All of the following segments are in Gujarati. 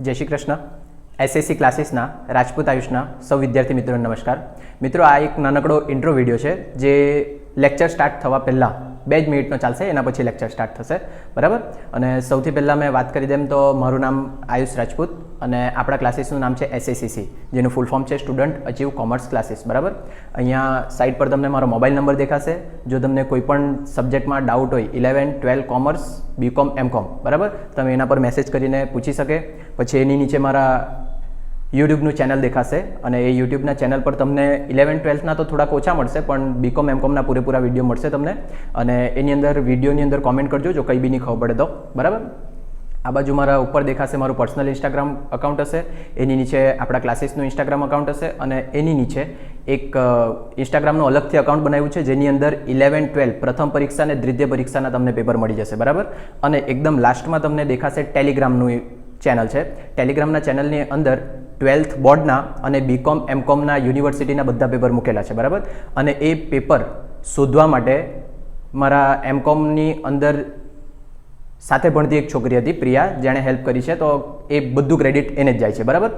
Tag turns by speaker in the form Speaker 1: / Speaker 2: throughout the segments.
Speaker 1: જય શ્રી કૃષ્ણ. એસએસસી ક્લાસીસના રાજપૂત આયુષના સૌ વિદ્યાર્થી મિત્રોને નમસ્કાર. મિત્રો, આ એક નાનકડો ઇન્ટ્રો વિડીયો છે જે લેક્ચર સ્ટાર્ટ થવા પહેલાં 2 મિનિટનો ચાલશે, એના પછી લેક્ચર સ્ટાર્ટ થશે, બરાબર. અને સૌથી પહેલાં મેં વાત કરી દેમ તો મારું નામ આયુષ રાજપૂત અને આપણા ક્લાસીસનું નામ છે એસએસીસી, જેનું ફૂલ ફોર્મ છે સ્ટુડન્ટ અચીવ કોમર્સ ક્લાસીસ, બરાબર. અહીંયા સાઇટ પર તમને મારો મોબાઈલ નંબર દેખાશે. જો તમને કોઈ પણ સબ્જેક્ટમાં ડાઉટ હોય 11, 12 કોમર્સ, બીકોમ, એમકોમ, બરાબર, તમે એના પર મેસેજ કરીને પૂછી શકે. પછી એની નીચે મારા યુટ્યુબનું ચેનલ દેખાશે અને એ યુટ્યુબના ચેનલ પર તમને 11, 12ના તો થોડાક ઓછા મળશે, પણ બીકોમ એમકોમના પૂરેપૂરા વિડીયો મળશે તમને. અને એની અંદર વિડીયોની અંદર કોમેન્ટ કરજો જો કંઈ બી નહીં ખબર પડે તો, બરાબર. આ બાજુ મારા ઉપર દેખાશે મારું પર્સનલ ઇન્સ્ટાગ્રામ અકાઉન્ટ હશે, એની નીચે આપણા ક્લાસીસનું ઇન્સ્ટાગ્રામ અકાઉન્ટ હશે અને એની નીચે એક ઇન્સ્ટાગ્રામનું અલગથી અકાઉન્ટ બનાવ્યું છે જેની અંદર 11, 12 પ્રથમ પરીક્ષા અને દ્વિતીય પરીક્ષાના તમને પેપર મળી જશે, બરાબર. અને એકદમ લાસ્ટમાં તમને દેખાશે ટેલિગ્રામનું ચેનલ છે. ટેલિગ્રામના ચેનલની અંદર 12th બોર્ડના અને બીકોમ એમકોમના યુનિવર્સિટીના બધા પેપર મૂકેલા છે, બરાબર. અને એ પેપર શોધવા માટે મારા એમકોમની અંદર સાથે ભણતી એક છોકરી હતી પ્રિયા, જેણે હેલ્પ કરી છે, તો એ બધું ક્રેડિટ એને જ જાય છે, બરાબર.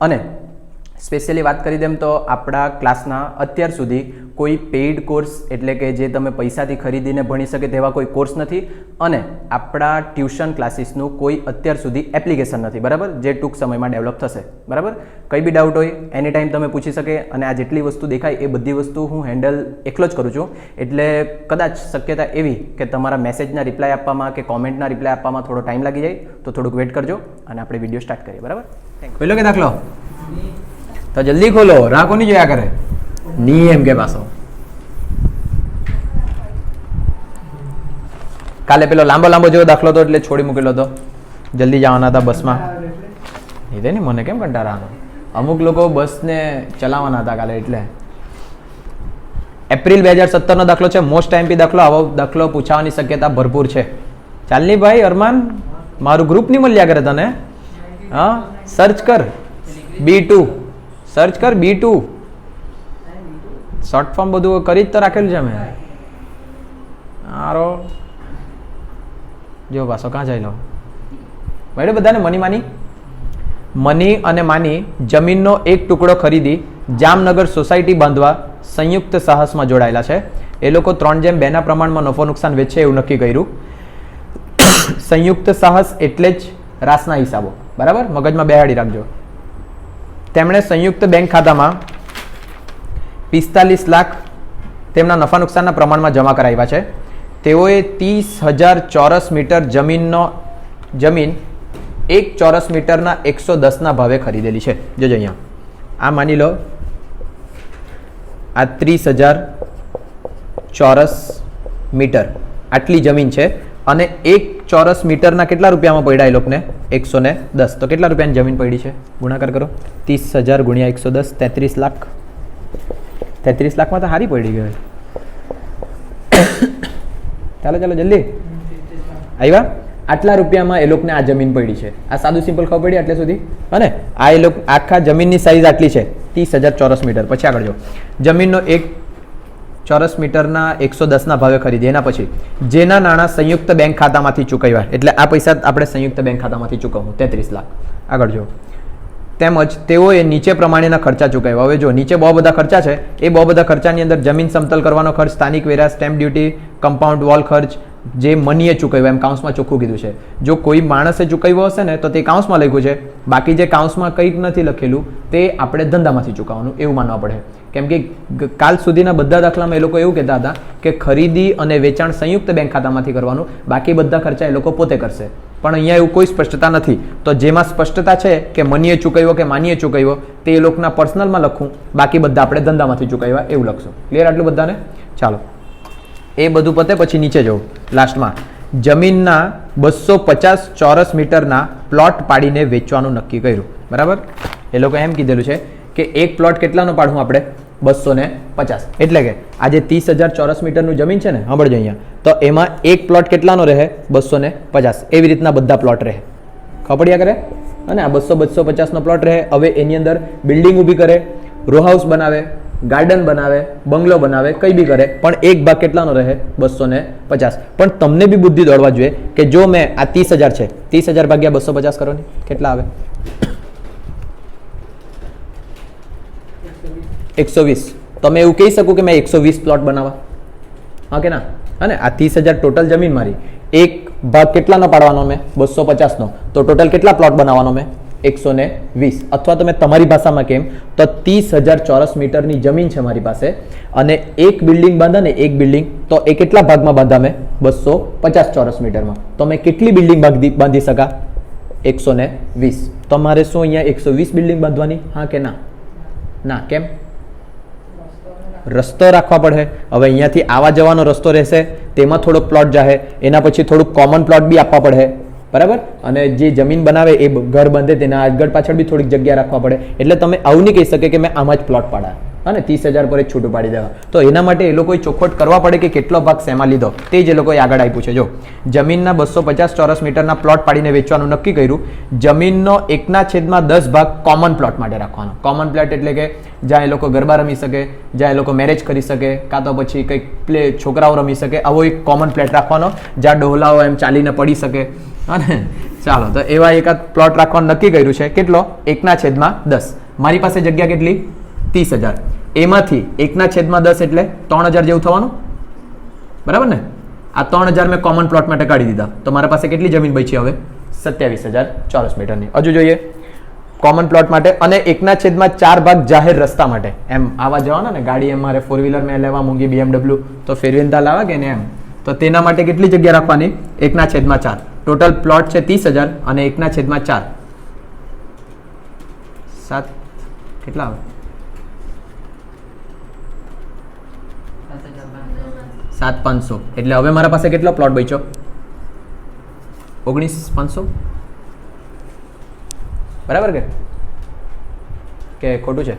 Speaker 1: અને સ્પેશિયલી વાત કરી દેમ તો આપણા ક્લાસના અત્યાર સુધી કોઈ પેઇડ કોર્સ એટલે કે જે તમે પૈસાથી ખરીદીને ભણી શકે તેવા કોઈ કોર્સ નથી અને આપણા ટ્યુશન ક્લાસીસનું કોઈ અત્યાર સુધી એપ્લિકેશન નથી, બરાબર, જે ટૂંક સમયમાં ડેવલપ થશે, બરાબર. કંઈ બી ડાઉટ હોય એની ટાઈમ તમે પૂછી શકે અને આ જેટલી વસ્તુ દેખાય એ બધી વસ્તુ હું હેન્ડલ એકલો જ કરું છું. એટલે કદાચ શક્યતા એવી કે તમારા મેસેજના રિપ્લાય આપવામાં કે કોમેન્ટના રિપ્લાય આપવામાં થોડો ટાઈમ લાગી જાય, તો થોડુંક વેઇટ કરજો અને આપણે વિડીયો સ્ટાર્ટ કરીએ, બરાબર. પહેલો કે દાખલો તો જલ્દી ખોલો, રાહ કોની જોયા કરે, ની એમ કે પાછો. કાલે પેલો લાંબો જેવો દાખલો હતો એટલે છોડી મૂકેલો હતો, જલ્દી જવાના હતા બસમાં. એ ને મને કેમ કંટાળાનો, અમુક લોકો બસને ચલાવવાના હતા કાલે એટલે. એપ્રિલ 2017નો દાખલો છે, મોસ્ટ એમપી દાખલો. આવો દાખલો પૂછાવાની શક્યતા ભરપૂર છે. ચાલની ભાઈ અરમાન, મારું ગ્રુપ નહીં મળ્યા કરે તને. હા, સર્ચ કર B2, સર્ચ કર B2, શોર્ટ ફોર્મ બધું કરી જ તો રાખેલું છે મેં. હારો જો પાછો ક્યાં જાય લો ભાઈ. બધાને મની અને માની જમીનનો એક ટુકડો ખરીદી જામનગર સોસાયટી બાંધવા સંયુક્ત સાહસમાં જોડાયેલા છે. એ લોકો 3:2 પ્રમાણમાં નફો નુકસાન વેચે એવું નક્કી કર્યું. સંયુક્ત સાહસ એટલે જ રાસના હિસાબો, બરાબર, મગજમાં બેહાડી રાખજો. તેમણે સંયુક્ત બેંક ખાતામાં 45 લાખ તેમના નફા નુકસાનના પ્રમાણમાં જમા કરાવ્યા છે. તેઓએ 30,000 ચોરસ મીટર જમીન 1 ચોરસ મીટરના 110ના ભાવે ખરીદેલી છે. જોજો અહીંયા, આ માની લો આ 30,000 ચોરસ મીટર આટલી જમીન છે અને 1 ચોરસ મીટરના કેટલા રૂપિયામાં પડ્યા એ લોકોને? 110. તો કેટલા રૂપિયાની જમીન પડી છે? ગુણાકાર કરો. 30,000 ગુણ્યા 110, 33 લાખ. 33 લાખમાં તો હારી પડી ગઈ. ચાલો જલ્દી આવ્યા. આટલા રૂપિયામાં એ લોકોને આ જમીન પડી છે. આ સાદું સિમ્પલ ખબર પડી એટલે સુધી. અને આ એ લોકો આખા જમીનની સાઈઝ આટલી છે 30,000 ચોરસ મીટર. પછી આગળ જો, જમીનનો 1 ચોરસ મીટરના 110ના ભાવે ખરીદી. એના પછી જેના નાણાં સંયુક્ત બેંક ખાતામાંથી ચૂકવ્યા, એટલે આ પૈસા આપણે સંયુક્ત બેંક ખાતામાંથી ચૂકવવું 33 લાખ. આગળ જો, તેમજ તેઓએ નીચે પ્રમાણેના ખર્ચા ચૂકવ્યા. હવે જો નીચે બહુ બધા ખર્ચા છે, એ બહુ બધા ખર્ચાની અંદર જમીન સમતલ કરવાનો ખર્ચ, સ્થાનિક વેરા, સ્ટેમ્પ ડ્યુટી, કમ્પાઉન્ડ વોલ ખર્ચ જે મનીએ ચૂકવ્યા, એમ કાઉન્સમાં ચોખ્ખું કીધું છે. જો કોઈ માણસે ચૂકવ્યો હશે ને તો તે કાઉન્સમાં લખ્યું છે, બાકી જે કાઉન્સમાં કંઈક નથી લખેલું તે આપણે ધંધામાંથી ચૂકવવાનું એવું માનવા પડે. કેમ કે કાલ સુધીના બધા દાખલામાં એ લોકો એવું કહેતા હતા કે ખરીદી અને વેચાણ સંયુક્ત બેંક ખાતામાંથી કરવાનું, બાકી બધા ખર્ચા એ લોકો પોતે કરશે. પણ અહીંયા એવું કોઈ સ્પષ્ટતા નથી. તો જેમાં સ્પષ્ટતા છે કે મનીએ ચૂકવ્યો કે માનીએ ચૂકવ્યો તે એ લોકોના પર્સનલમાં લખું, બાકી બધા આપણે ધંધામાંથી ચૂકવ્યા એવું લખશું. ક્લિયર આટલું બધાને? ચાલો, એ બધું પતે પછી નીચે જવું. લાસ્ટમાં જમીનના 250 ચોરસ મીટરના પ્લોટ પાડીને વેચવાનું નક્કી કર્યું, બરાબર. એ લોકો એમ કીધેલું છે કે એક પ્લોટ કેટલાનો પાડવું આપણે? 250. એટલે કે આ જે 30,000 ચોરસ મીટરનું જમીન છે ને, સાંભળજો અહીંયા, તો એમાં એક પ્લોટ કેટલાનો રહે? 250. એવી રીતના બધા પ્લોટ રહે, ખબર પડ્યા કરે. અને આ 250નો પ્લોટ રહે. હવે એની અંદર બિલ્ડિંગ ઊભી કરે, રો હાઉસ બનાવે, ગાર્ડન બનાવે, બંગલો બનાવે, કંઈ બી કરે, પણ એક ભાગ કેટલાનો રહે? 250. પણ તમને બી બુદ્ધિ દોડવા જોઈએ કે જો મેં આ 30,000 છે, 30,000 ભાગ્યા 250 કરો ને કેટલા આવે? 120. તમે એવું કહી શકો કે મેં 120 પ્લોટ બનાવવા, હા કે ના? હા ને, આ 30,000 ટોટલ જમીન મારી, એક ભાગ કેટલાનો પાડવાનો મેં? 250નો. તો ટોટલ કેટલા પ્લોટ બનાવવાનો મેં? 120. અથવા તમે તમારી ભાષામાં કેમ તો 30,000 ચોરસ મીટરની જમીન છે મારી પાસે, અને એક બિલ્ડિંગ બાંધા ને, એક બિલ્ડિંગ, તો એ કેટલા ભાગમાં બાંધા મેં? 250 ચોરસ મીટરમાં. તો મેં કેટલી બિલ્ડિંગ બાંધી શકા? 120. તમારે શું અહીંયા 120 બિલ્ડિંગ બાંધવાની? હા કે ના? ના. કેમ? રસ્તો રાખવા પડે. હવે અહીંયાથી આવા જવાનો રસ્તો રહેશે, તેમાં થોડોક પ્લોટ જાહે, એના પછી થોડુંક કોમન પ્લોટ બી આપવા પડે, બરાબર? અને જે જમીન બનાવે એ ઘર બાંધે તેના આગળ પાછળ બી થોડીક જગ્યા રાખવા પડે. એટલે તમે આવું નહીં કહી શકે કે મેં આમાં જ પ્લોટ પાડા, હા ને, 30,000 પર જ છૂટું પાડી દેવા. તો એના માટે એ લોકોએ ચોખવટ કરવા પડે કે કેટલો ભાગ શેમાં લીધો, તે જ એ લોકોએ આગળ આપ્યું છે. જો જમીનના 250 ચોરસ મીટરના પ્લોટ પાડીને વેચવાનું નક્કી કર્યું. જમીનનો 1/10 ભાગ કોમન પ્લોટ માટે રાખવાનો. કોમન પ્લોટ એટલે કે જ્યાં એ લોકો ગરબા રમી શકે, જ્યાં એ લોકો મેરેજ કરી શકે, કાં તો પછી કંઈક છોકરાઓ રમી શકે, આવો એક કોમન પ્લોટ રાખવાનો, જ્યાં ડોહલાઓ એમ ચાલીને પડી શકે. અને ચાલો, તો એવા એકાદ પ્લોટ રાખવાનું નક્કી કર્યું છે. કેટલો? 1/10. મારી પાસે જગ્યા કેટલી? 30,000. એમાંથી 1/10 એટલે 3,000 જેવું થવાનું, બરાબર ને? આ 3,000 મેં કોમન પ્લોટ માટે કાઢી દીધા. તો મારા પાસે કેટલી જમીન બચી હવે? 27,000 ચોરસ મીટરની. હજુ જોઈએ કોમન પ્લોટ માટે. અને 1/4 ભાગ જાહેર રસ્તા માટે. એમ આવા જવાના ને, ગાડી એમ મારે 4 વ્હીલર મેં લેવા મૂંગી BMW, તો ફેરવીને લાવા કે ને એમ, તો તેના માટે કેટલી જગ્યા રાખવાની? 1/4. ટોટલ પ્લોટ છે 30,000 અને 1/4 7 કેટલા આવે? 7,500. એટલે હવે મારા પાસે કેટલો પ્લોટ બચ્યો? 19,500. બરાબર કે ખોટું છે?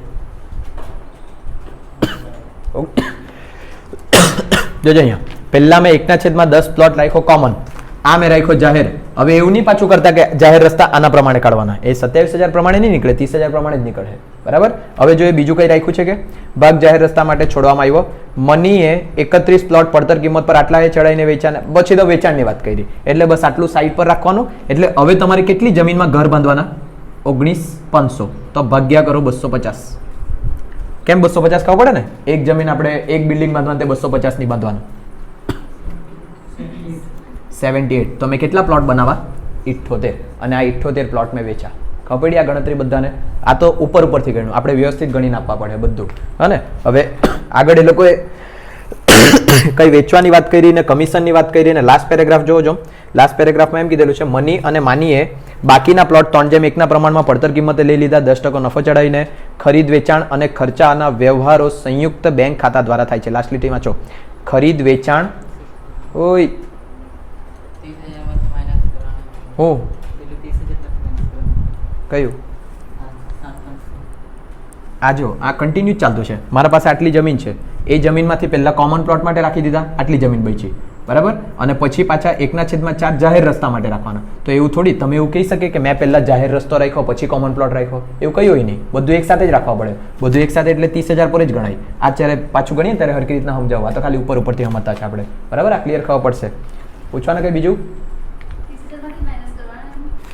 Speaker 1: જોજો અહીંયા પહેલા મેં 1/10 પ્લોટ રાખ્યો કોમન, આ મેં રાખ્યો જાહેર. હવે એવું નહીં પાછું કરતા કે જાહેર રસ્તા આના પ્રમાણે કાઢવાના, એ 27,000 પ્રમાણે નહીં નીકળે, 30,000 પ્રમાણે જ નીકળે, બરાબર? હવે જો એ બીજું કંઈ રાખ્યું છે કે ભાગ જાહેર રસ્તા માટે છોડવામાં આવ્યો. મનીએ 31 પ્લોટ પડતર કિંમત પર આટલા એ ચડાવીને વેચાણ, પછી તો વેચાણની વાત કરી, એટલે બસ આટલું સાઈડ પર રાખવાનું. એટલે હવે તમારે કેટલી જમીનમાં ઘર બાંધવાના? 19,500. તો ભાગ્યા કરો 250. કેમ 250 ખબર પડે ને? એક જમીન આપણે એક બિલ્ડિંગ બાંધવાનું, તે 250 ની બાંધવાનું. 78. તો મેં કેટલા પ્લોટ બનાવવા? 78. અને આ 78 પ્લોટ મેં વેચા. ખબર પડી આ ગણતરી બધાને? આ તો ઉપરથી ગણ્યું, આપણે વ્યવસ્થિત ગણીને આપવા પડે બધું, હા ને? હવે આગળ એ લોકોએ કઈ વેચવાની વાત કરી ને કમિશનની વાત કરી, ને લાસ્ટ પેરેગ્રાફ જોજો. લાસ્ટ પેરેગ્રાફમાં એમ કીધેલું છે, મની અને માનીએ બાકીના પ્લોટ 3/1 પ્રમાણમાં પડતર કિંમતે લઈ લીધા. 10% નફો ચડાવીને ખરીદ વેચાણ અને ખર્ચાના વ્યવહારો સંયુક્ત બેંક ખાતા દ્વારા થાય છે. લાસ્ટ લીટીમાં છો, ખરીદ વેચાણ ઓય હું કયું આ જો આ કન્ટિન્યુ ચાલતું છે. મારા પાસે આટલી જમીન છે, એ જમીનમાંથી પહેલા કોમન પ્લોટ માટે રાખી દીધા, આટલી જમીન બચી, બરાબર? અને પછી પાછા 1/4 જાહેર રસ્તા માટે રાખવાના. તો એવું થોડી તમે એવું કહી શકે કે મેં પહેલા જાહેર રસ્તો રાખ્યો પછી કોમન પ્લોટ રાખ્યો, એવું કયું હોય નહીં. બધું એક સાથે જ રાખવા પડે. બધું એક સાથે એટલે 30,000 પર જ ગણાય. આ જ્યારે પાછું ગણીએ ત્યારે હરકી રીતના સમજાવવા, તો ખાલી ઉપરથી સમજતા છે આપણે, બરાબર? આ ક્લિયર ખબર પડશે. પૂછવાના કંઈ બીજું?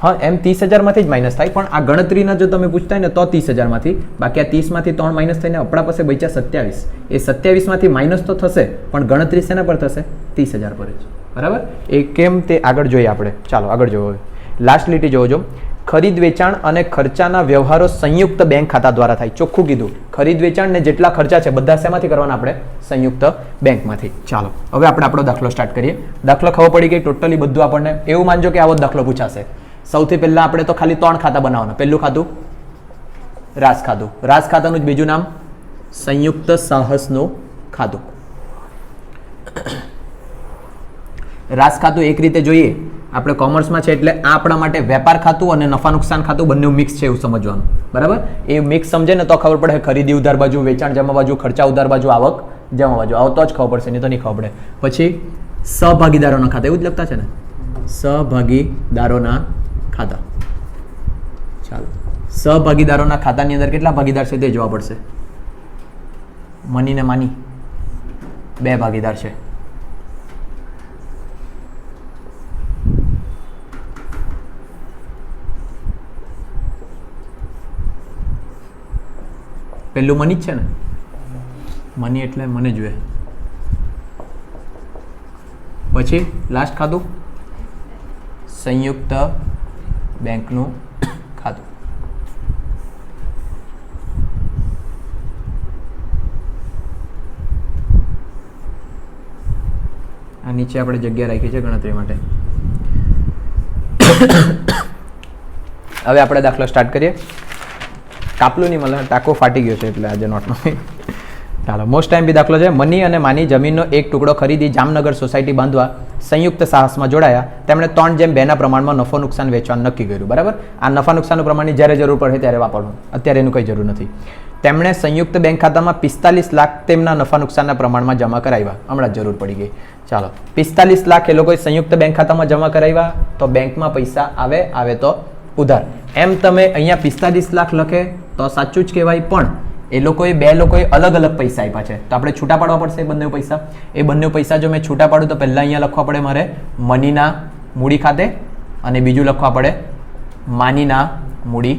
Speaker 1: હા, એમ 30,000 માંથી જ માઇનસ થાય, પણ આ ગણતરીના જો તમે પૂછતા હોય ને તો 30,000 માંથી, બાકી આ 30 માંથી 3 માઇનસ થઈને આપણા પાસે બચ્યા 27. એ 27 માંથી માઇનસ તો થશે, પણ ગણતરી શેના પર થશે? 30,000 પર જ, બરાબર? એ કેમ તે આગળ જોઈએ આપણે. ચાલો આગળ જોવો. લાસ્ટ લીટી જોજો, ખરીદ વેચાણ અને ખર્ચાના વ્યવહારો સંયુક્ત બેંક ખાતા દ્વારા થાય. ચોખ્ખું કીધું, ખરીદ વેચાણ ને જેટલા ખર્ચા છે બધા શેમાંથી કરવાના? આપણે સંયુક્ત બેંકમાંથી. ચાલો હવે આપણે આપણો દાખલો સ્ટાર્ટ કરીએ. દાખલો ખબર પડી ગઈ ટોટલી બધું આપણને? એવું માનજો કે આવો દાખલો પૂછાશે. સૌથી પહેલા આપણે તો ખાલી 3 ખાતા બનાવવાના. પહેલું ખાતું રાસ ખાતું. રાસ ખાતાનું જ બીજું નામ સંયુક્ત સાહસનું ખાતું. રાસ ખાતું એક રીતે જોઈએ આપણે કોમર્સમાં છે એટલે આ આપણા માટે વેપાર ખાતું અને નફા નુકસાન ખાતું બંને મિક્સ છે એવું સમજવાનું, બરાબર? એ મિક્સ સમજે ને તો ખબર પડે ખરીદી ઉધાર બાજુ, વેચાણ જમા બાજુ, ખર્ચા ઉધાર બાજુ, આવક જમા બાજુ. આવો તો જ ખબર પડશે, નહીં તો નહીં ખબર પડે. પછી સહભાગીદારોના ખાતા, એવું જ લખતા છે ને? સહભાગીદારોના ખાતા. ચાલો, સહભાગીદારોના ખાતાની અંદર કેટલા ભાગીદાર છે તે જોવા પડશે. મની ને માની 2 ભાગીદાર છે. પહેલું મની જ છે ને, મની એટલે મને જોઈએ. પછી લાસ્ટ ખાતું સંયુક્ત બેંકનું ખાતું. આ નીચે આપણે જગ્યા રાખી છે ગણતરી માટે. હવે આપણે દાખલો સ્ટાર્ટ કરીએ. કાપલું નહીં મળે, ટાંકો ફાટી ગયો છે એટલે આજે નોટનો. ચાલો, મોસ્ટ ટાઈમ બી દાખલો છે. મની અને માની જમીનનો એક ટુકડો ખરીદી જામનગર સોસાયટી બાંધવા સંયુક્ત સાહસમાં જોડાયા. તેમણે 3:2 પ્રમાણમાં નફો નુકસાન વેચવાનું નક્કી કર્યું. બરાબર, આ નફા નુકસાનનું પ્રમાણની જ્યારે જરૂર પડે ત્યારે વાપરવું, અત્યારે એનું કંઈ જરૂર નથી. તેમણે સંયુક્ત બેંક ખાતામાં 45 લાખ તેમના નફા નુકસાનના પ્રમાણમાં જમા કરાવ્યા. હમણાં જ જરૂર પડી ગઈ. ચાલો, 45 લાખ એ લોકોએ સંયુક્ત બેંક ખાતામાં જમા કરાવ્યા. તો બેંકમાં પૈસા આવે તો ઉધાર. એમ તમે અહીંયા 45 લાખ લખે તો સાચું જ કહેવાય, પણ એ લોકોએ બે લોકોએ અલગ અલગ પૈસા આપ્યા છે, તો આપણે છૂટા પાડવા પડશે બંને પૈસા. એ બંને પૈસા જો મેં છૂટા પાડું તો પહેલાં અહીંયા લખવા પડે મારે મનીના મૂડી ખાતે, અને બીજું લખવા પડે માનીના મૂડી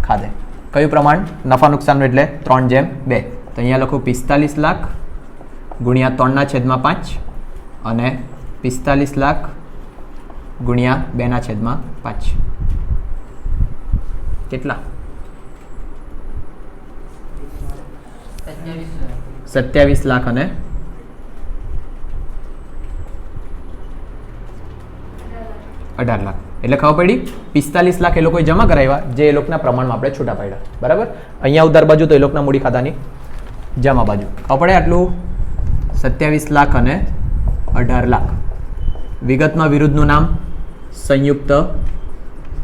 Speaker 1: ખાતે. કયું પ્રમાણ? નફા નુકસાનનું, એટલે 3:2. તો અહીંયા લખું 45 લાખ ગુણ્યા 3/5 અને 45 લાખ ગુણ્યા 2/5. કેટલા? 27 લાખ અને 18 લાખ. એટલે ખબર પડી 45 લાખ એ લોકોએ જમા કરાવ્યા, જે એ લોકોના પ્રમાણમાં આપણે છૂટા પાડ્યા. બરાબર, અહીંયા ઉધાર બાજુ તો એ લોકોના મૂડી ખાતાની જમા બાજુ. ખબર પડે આટલું? 27 લાખ અને 18 લાખ. વિગતમાં વિરુદ્ધનું નામ સંયુક્ત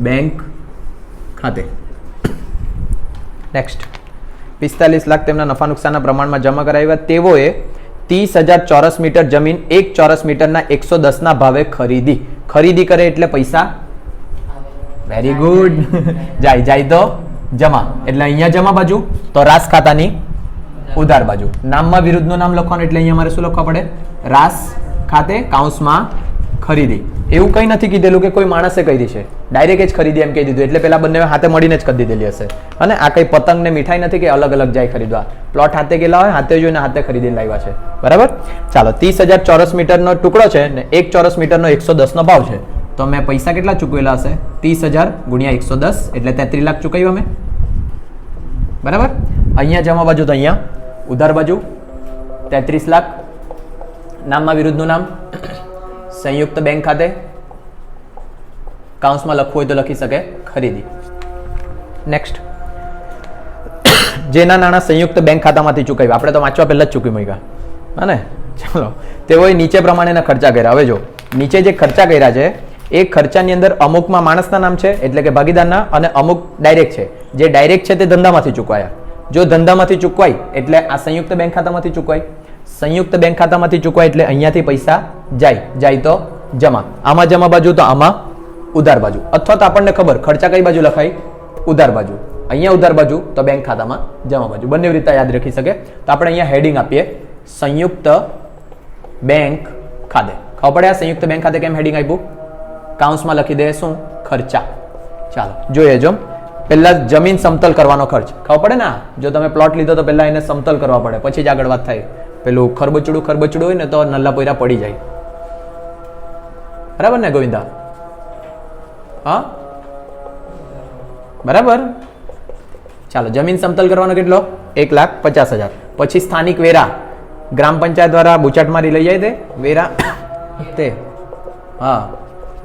Speaker 1: બેંક ખાતે. નેક્સ્ટ, 45 લાખ તેમના નફા નુકસાનના પ્રમાણમાં જમા કરાવ્યા. તેઓએ 30,000 ચોરસ મીટર જમીન 1 ચોરસ મીટરના 110 ભાવે ખરીદી. ખરીદી કરે એટલે પૈસા. Very good. જાય તો જમા, એટલે અહીંયા જમા બાજુ, તો રાસ ખાતાની ઉધાર બાજુ. નામમાં વિરુદ્ધનું નામ લખવાનું, એટલે અહીંયા મારે શું લખવા પડે? રાસ ખાતે કૌંસમાં ખરીદી. એવું કંઈ નથી કીધેલું કે કોઈ માણસે કરી છે, ડાયરેક્ટ જ ખરીદી એમ કહી દીધું, એટલે પેલા બંને હાથે મળીને જ કરી દીધેલી હશે. અને આ કંઈ પતંગ ને મીઠાઈ નથી કે અલગ અલગ જાય ખરીદવા. પ્લોટ હાથે ગયેલા હોય, હાથે જોઈને હાથે ખરીદીને લાવ્યા છે. બરાબર, ચાલો, 30,000 ચોરસ મીટરનો ટુકડો છે ને 1 ચોરસ મીટરનો 110 ભાવ છે. તો મેં પૈસા કેટલા ચૂકવેલા હશે? 30,000 ગુણ્યા 110 એટલે 33 લાખ ચૂકવ્યા મેં. બરાબર, અહીંયા જમા બાજુ તો અહીંયા ઉધાર બાજુ 33 લાખ. નામમાં વિરુદ્ધનું નામ સંયુક્ત બેંક ખાતે, કાઉન્સમાં લખવું હોય તો લખી શકે ખરીદી. નેક્સ્ટ, જેના નાણાં સંયુક્ત બેંક ખાતામાંથી ચૂકવ્યા. આપણે તો વાંચવા પહેલા જ ચૂકવી મૂક્યા, હા ને. ચાલો, તેઓએ નીચે પ્રમાણેના ખર્ચા કર્યા. હવે જો નીચે જે ખર્ચા કર્યા છે એ ખર્ચાની અંદર અમુકમાં માણસના નામ છે, એટલે કે ભાગીદારના, અને અમુક ડાયરેક્ટ છે. જે ડાયરેક્ટ છે તે ધંધામાંથી ચૂકવાયા. જો ધંધામાંથી ચૂકવાય એટલે આ સંયુક્ત બેંક ખાતામાંથી ચૂકવાય. સંયુક્ત બેંક ખાતામાંથી ચૂકવાય એટલે અહીંયાથી પૈસા જાય તો જમા. આમાં જમા બાજુ તો આમાં ઉધાર બાજુ. અથવા તો આપણને ખબર ખર્ચા કઈ બાજુ લખાય? ઉધાર બાજુ. અહીંયા ઉધાર બાજુ તો બેંક ખાતામાં જમા બાજુ. બંને રીતે યાદ રાખી શકે. તો આપણે અહીંયા હેડિંગ આપીએ સંયુક્ત બેંક ખાતે. ખબર પડે આ સંયુક્ત બેંક ખાતે કેમ હેડિંગ આપ્યું? કાઉન્સમાં લખી દે શું? ખર્ચા. ચાલો જોઈએ. જો પહેલા જમીન સમતલ કરવાનો ખર્ચ ખબર પડે ને. જો તમે પ્લોટ લીધો તો પહેલા એને સમતલ કરવા પડે, પછી જ આગળ વાત થાય. પેલું ખરબચડું હોય ને તો નલ્લા પોયરા પડી જાય. બરાબર ને ગોવિંદા? હા, બરાબર. ચાલો, જમીન સમતલ કરવાનો કેટલો? 1,50,000. પછી સ્થાનિક વેરા ગ્રામ પંચાયત દ્વારા બુચાટ મારી લઈ જાય તે વેરા તે. હા,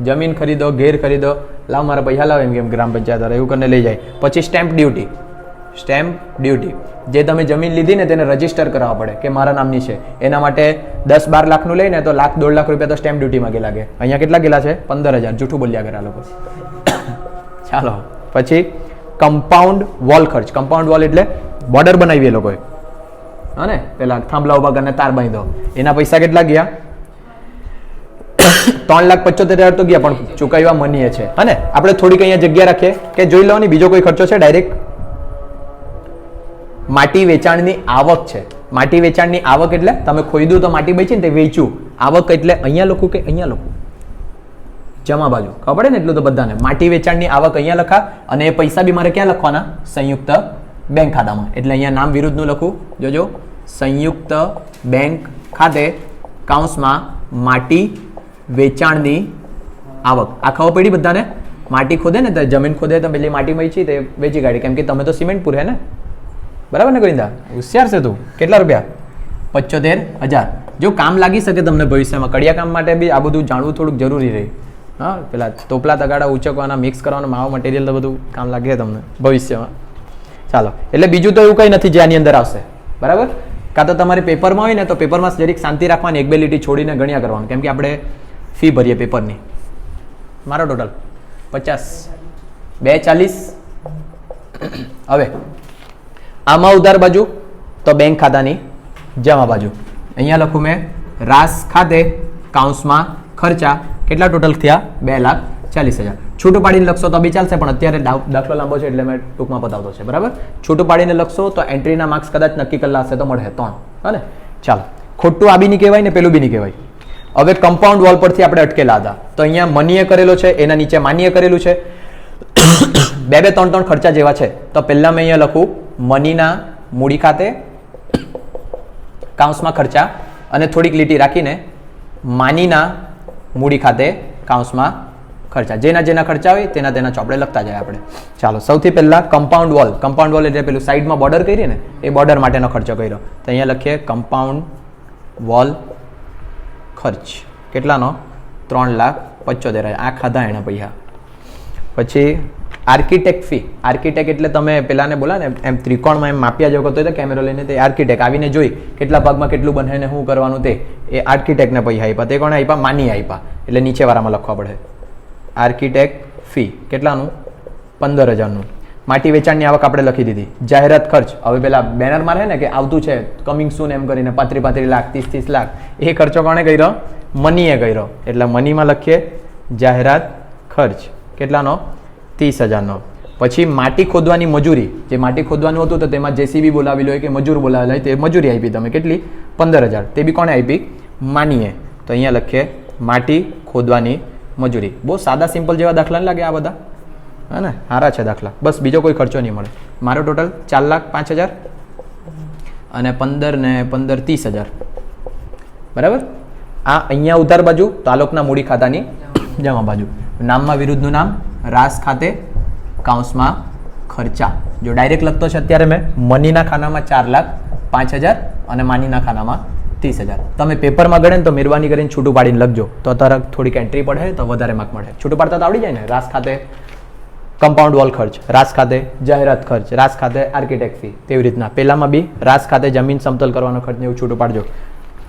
Speaker 1: જમીન ખરીદો, ઘેર ખરીદો, લાવ મારા પૈસા લાવ એમ કેમ ગ્રામ પંચાયત દ્વારા એવું કરીને લઈ જાય. પછી સ્ટેમ્પ ડ્યુટી જે તમે જમીન લીધી ને તેને રજીસ્ટર કરાવવા પડે કે મારા નામની છે. એના માટે 10-12 લાખનું લઈને તો 1,00,000-1.5 લાખ રૂપિયા તો સ્ટેમ્પ ડ્યુટીમાં ગયેલા. કે અહીંયા કેટલા ગયેલા છે? 15,000. જૂઠું બોલ્યા કરે આ લોકો. ચાલો, પછી કમ્પાઉન્ડ વોલ ખર્ચ. કમ્પાઉન્ડ વોલ એટલે બોર્ડર બનાવી એ લોકોએ, હા ને, પેલા થાંભલા ઉભા કરીને તાર બાંધો. એના પૈસા કેટલા ગયા? 3,75,000 તો ગયા, પણ ચૂકવ્યા મનીએ છે. અને આપણે થોડીક અહીંયા જગ્યા રાખીએ કે જોઈ લો. બીજો કોઈ ખર્ચો છે? ડાયરેક્ટ માટી વેચાણની આવક છે. માટી વેચાણની આવક એટલે તમે ખોઈદું તો માટી બચી ને તે વેચ્યું. આવક એટલે અહીંયા લખું કે અહીંયા લખું? જમા બાજુ. ખબર પડે ને એટલું તો બધાને. માટી વેચાણની આવક અહીંયા લખા, અને એ પૈસા બી મારે ક્યાં લખવાના? સંયુક્ત બેંક ખાતામાં, એટલે અહીંયા નામ વિરુદ્ધનું લખું, જોજો સંયુક્ત બેંક ખાતે કૌંસમાં માટી વેચાણની આવક. આ ખબર પડી બધાને? માટી ખોદે ને તો જમીન ખોદે તો પેલી માટી વેચી તે વેચી કાઢી, કેમ કે તમે તો સિમેન્ટ પૂરે ને, બરાબર ને ગોવિંદા? હોશિયાર છે તું. કેટલા રૂપિયા? 75,000. જો કામ લાગી શકે તમને ભવિષ્યમાં, કડિયા કામ માટે બી આ બધું જાણવું થોડુંક જરૂરી રહે. હા, પેલા તોપલા તગાડા ઉચકવાના, મિક્સ કરવાના, માવા મટીરિયલ તો બધું કામ લાગે તમને ભવિષ્યમાં. ચાલો, એટલે બીજું તો એવું કંઈ નથી જે આની અંદર આવશે, બરાબર? કાં તો તમારે પેપરમાં હોય ને તો પેપરમાં જરીક શાંતિ રાખવાની, 1-2 લીટી છોડીને ગણ્યા કરવાનું, કેમ કે આપણે ફી ભરીએ પેપરની. મારો ટોટલ 50, 240. હવે આમાં ઉધાર બાજુ તો બેંક ખાતાની જમા બાજુ. અહીંયા લખું મેં રાસ ખાતે કૌંસમાં ખર્ચા. કેટલા ટોટલ થયા? 2,40,000. છૂટું પાડીને લખશો તો બી ચાલશે, પણ અત્યારે દાખલો લાંબો છે એટલે મેં ટૂંકમાં બતાવતો છે, બરાબર? છૂટું પાડીને લખશો તો એન્ટ્રીના માર્ક્સ કદાચ નક્કી કરેલા હશે તો મળે 3. હા ને? ચાલો, ખોટું આ બી નહીં કહેવાય ને પેલું બી નહીં કહેવાય. હવે કમ્પાઉન્ડ વોલ પરથી આપણે અટકેલા હતા, તો અહીંયા મનીએ કરેલો છે, એના નીચે માનીએ કરેલું છે. 2-2, 3-3 ખર્ચા જેવા છે, તો પહેલા મેં અહીંયા લખું મનીના મૂડી ખાતે કૌંસમાં ખર્ચા, અને થોડીક લીટી રાખીને માનીના મૂડી ખાતે કૌંસમાં ખર્ચા. જેના જેના ખર્ચા હોય તેના ચોપડે લખતા જાય આપણે. ચાલો, સૌથી પહેલા કમ્પાઉન્ડ વોલ. કમ્પાઉન્ડ વોલ એટલે પેલું સાઈડમાં બોર્ડર કરી ને, એ બોર્ડર માટેનો ખર્ચો કર્યો. તો અહીંયા લખીએ કમ્પાઉન્ડ વોલ ખર્ચ. કેટલાનો? 3,75,000. આ ખાધા એના પૈસા. પછી આર્કિટેક્ટ ફી. આર્કિટેક્ટ એટલે તમે પેલાને બોલા ને એમ ત્રિકોણમાં એમ માપ્યા જેવો કરતો હોય કેમેરો લઈને, તે આર્કિટેક્ટ આવીને જોઈ કેટલા ભાગમાં કેટલું બને ને શું કરવાનું, તે એ આર્કિટેક્ટને પૈસા આપ્યા. તે કોણે આપ્યા? માની આપ્યા. એટલે નીચેવાળામાં લખવા પડે આર્કિટેક્ટ ફી. કેટલાનું? 15,000નું. માટી વેચાણની આવક આપણે લખી દીધી. જાહેરાત ખર્ચ. હવે પેલા બેનર મારે ને કે આવતું છે કમિંગ સૂન એમ કરીને 35 લાખ 30 લાખ, એ ખર્ચો કોણે કર્યો? મનીએ કર્યો. એટલે મનીમાં લખીએ જાહેરાત ખર્ચ. કેટલાનો? 30,000નો. પછી માટી ખોદવાની મજૂરી. જે માટી ખોદવાનું હતું તો તેમાં જેસીબી બોલાવેલું હોય કે મજૂર બોલાવેલા હોય, તે મજૂરી આપી તમે. કેટલી? 15,000. તે બી કોણે આપી? માનીએ. તો અહીંયા લખીએ માટી ખોદવાની મજૂરી. બહુ સાદા સિમ્પલ જેવા દાખલા લાગે આ બધા, હા ને? સારા છે દાખલા. બસ બીજો કોઈ ખર્ચો નહીં મળે. મારો ટોટલ 4,05,000 અને 15 ને 15 30,000, બરાબર? આ અહીંયા ઉધાર બાજુ તાલુકના મૂડી ખાતાની જમા બાજુ. નામમાં વિરુદ્ધનું નામ રાસ ખાતે કૌંસમાં ખર્ચા. જો ડાયરેક્ટ લખતો છે અત્યારે મેં મનીના ખાનામાં 4,05,000 અને માનીના ખાનામાં 30,000. તમે પેપરમાં ગણે તો મહેરબાની કરીને છૂટું પાડીને લખજો, તો તરત થોડીક એન્ટ્રી પડે તો વધારે માર્ક મળે. છૂટું પાડતા તો આવડી જાય ને. રાસ ખાતે કમ્પાઉન્ડ વોલ ખર્ચ, રાસ ખાતે જાહેરાત ખર્ચ, રાસ ખાતે આર્કિટેક્ટ ફી, તેવી રીતના પેલામાં બી રાસ ખાતે જમીન સમતલ કરવાનો ખર્ચ ને એવું છૂટું પાડજો.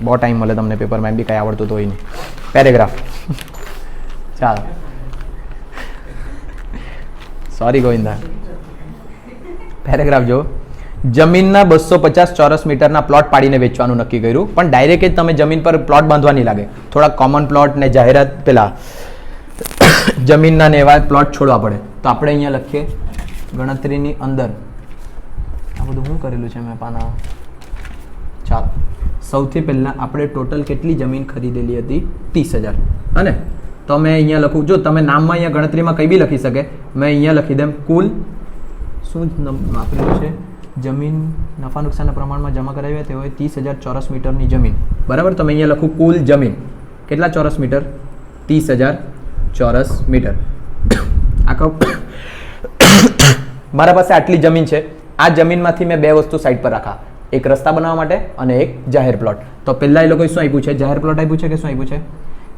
Speaker 1: બહુ ટાઈમ મળે તમને પેપરમાં, એમ બી કાંઈ આવડતું તો હોય નહીં. પેરેગ્રાફ. ચાલો, સોરી ગોવિંદા. પેરેગ્રાફ જો. જમીનના 250 ચોરસ મીટરના પ્લોટ પાડીને વેચવાનું નક્કી કર્યું, પણ ડાયરેક્ટ જ તમે જમીન પર પ્લોટ બાંધવા નહીં લાગે. થોડા કોમન પ્લોટ ને જાહેરાત પેલા જમીનના ને એવા પ્લોટ છોડવા પડે. તો આપણે અહીંયા લખીએ ગણતરીની અંદર આ બધું શું કરેલું છે મેં પાના. ચાલો, સૌથી પહેલાં આપણે ટોટલ કેટલી જમીન ખરીદેલી હતી? 30,000. અને તો મેં અહીંયા લખું, જો તમે નામમાં અહીંયા ગણતરીમાં કંઈ બી લખી શકે, મેં અહીંયા લખી દેમ કુલ શું વાપરેલું છે? જમીન નફા નુકસાનના પ્રમાણમાં જમા કરાવી તે હોય 30,000 ચોરસ મીટરની જમીન, બરાબર? તો મેં અહીંયા લખું કુલ જમીન. કેટલા ચોરસ મીટર? 30,000 ચોરસ મીટર. આખો મારા પાસે આટલી જમીન છે. આ જમીનમાંથી મેં 2 વસ્તુ સાઈડ પર રાખા, એક રસ્તા બનાવવા માટે અને એક જાહેર પ્લોટ. તો પહેલાં એ લોકોએ શું આપ્યું છે? જાહેર પ્લોટ આપ્યું છે કે શું આપ્યું છે?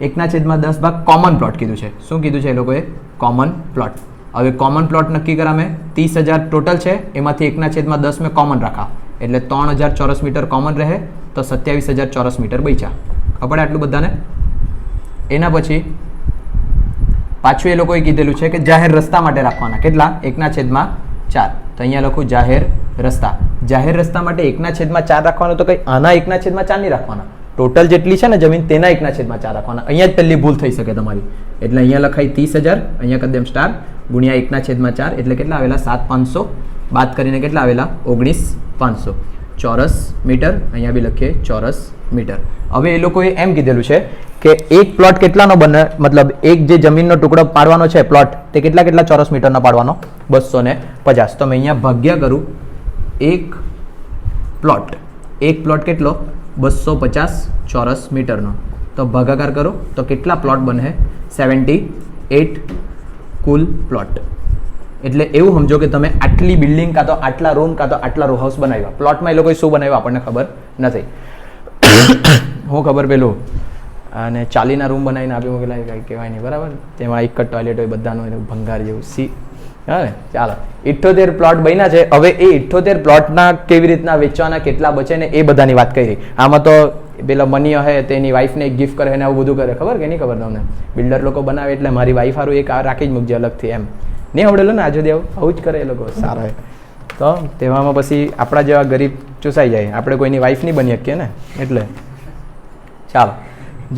Speaker 1: 1/10 ભાગ કોમન પ્લોટ કીધું છે. શું કીધું છે એ લોકોએ? Common plot. હવે કોમન પ્લોટ નક્કી કરા મેં 30,000 ટોટલ છે, એમાંથી 1/10 મેં કોમન રાખા, એટલે 3,000 ચોરસ મીટર કોમન રહે, તો 27,000 ચોરસ મીટર બચ્યા. ખબર આટલું બધાને? એના પછી પાછું એ લોકોએ કીધેલું છે કે જાહેર રસ્તા માટે રાખવાના. કેટલા? 1/4. તો અહીંયા લખું જાહેર રસ્તા. જાહેર રસ્તા માટે 1/4 રાખવાનો, તો કંઈ આના 1/4 નહીં રાખવાના. ટોટલ જેટલી છે ને જમીન તેના 1/4 રાખવાના. અહીંયા જ પહેલી ભૂલ થઈ શકે તમારી. એટલે અહીંયા લખાય 30,000, અહીંયા કરી દેમ સ્ટાર, ગુણ્યા 1/4, એટલે કેટલા આવેલા? 7,500. બાદ કરીને કેટલા આવેલા? 19,500 ચોરસ મીટર. અહીંયા બી લખીએ ચોરસ મીટર. હવે એ લોકોએ એમ કીધેલું છે કે એક પ્લોટ કેટલાનો બને, મતલબ એક જે જમીનનો ટુકડો પાડવાનો છે પ્લોટ, તે કેટલા ચોરસ મીટરનો પાડવાનો? 250. તો મેં અહીંયા ભાગ્યા કરું એક પ્લોટ કેટલો 250 ચોરસ મીટરનો. તો ભાગાકાર કરો તો કેટલા પ્લોટ બને? 78 કુલ પ્લોટ. એટલે એવું સમજો કે તમે આટલી બિલ્ડિંગ કાં તો આટલા રૂમ કાં તો આટલા રો હાઉસ બનાવ્યા. પ્લોટમાં એ લોકોએ શું બનાવ્યું આપણને ખબર નથી. હું ખબર પેલું અને 40ના રૂમ બનાવીને આપી મોકલા, કંઈ કહેવાય નહીં, બરાબર. તેમાં એક જ ટોયલેટ હોય બધાનું, ભંગાર જેવું. હા ને, ચાલો 78 પ્લોટ બન્યા છે. હવે એ 78 પ્લોટના કેવી રીતના વેચવાના, કેટલા બચે ને એ બધાની વાત કરી. આમાં તો પેલા મની હે તેની વાઈફને એક ગિફ્ટ કરે ને આવું બધું કરે, ખબર કે નહીં ખબર તમને? બિલ્ડર લોકો બનાવે એટલે મારી વાઈફ સારું એક આ રાખી જ મૂકજે અલગથી, એમ નહીં આવડેલું ને આજે દેવ આવું જ કરે એ લોકો. સારા તો તેવામાં પછી આપણા જેવા ગરીબ ચૂસાઈ જાય. આપણે કોઈની વાઈફ નહીં બની શકીએ ને, એટલે ચાલો